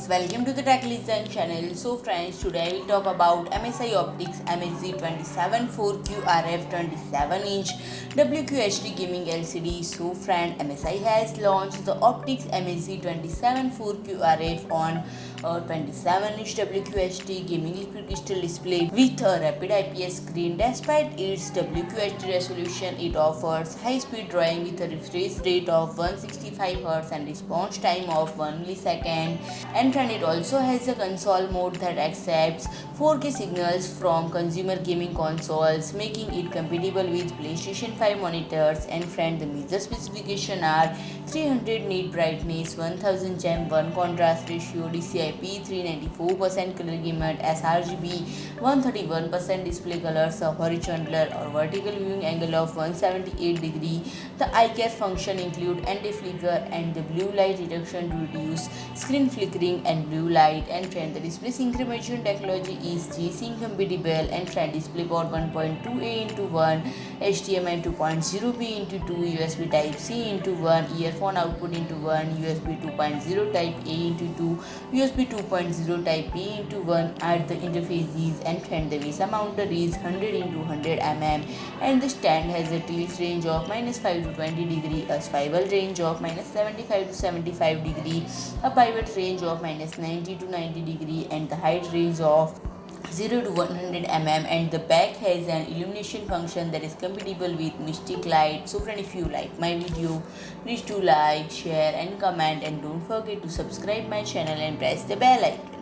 friends, welcome to the Tech Listen channel. So friends, today we talk about MSI Optix MAG274QRF 27-inch WQHD gaming LCD. So friend, MSI has launched the Optix MAG274QRF on a 27-inch WQHD gaming liquid crystal display with a Rapid IPS screen. Despite its WQHD resolution, it offers high-speed drawing with a refresh rate of 165Hz and response time of 1 millisecond. And friend, it also has a console mode that accepts 4K signals from consumer gaming consoles, making it compatible with PlayStation 5 monitors. And friend, the major specifications are 300 nit brightness, 1000 gem 1 contrast ratio, DCI-P 394% color gamut, sRGB 131% display colors, a horizontal or vertical viewing angle of 178 degree. The eye care function include anti-flicker and the blue light reduction to reduce screen flickering and blue light. And friend, the display synchronization technology is G-Sync compatible. And friend, DisplayPort 1.2a into 1, HDMI 2.0b into 2, USB Type-C into 1, earphone output into 1, USB 2.0 Type A into 2, USB 2.0 Type B into 1 at the interfaces. And friend, the VESA mounter is 100 into 100 mm, and the stand has a tilt range of -5 to 20 degree, a swivel range of -75 to 75 degree, a pivot range of -90 to 90 degree, and the height range of 0 to 100 mm. And the back has an illumination function that is compatible with mystic light. So friend, if you like my video, please do like, share and comment, and don't forget to subscribe my channel and press the bell icon.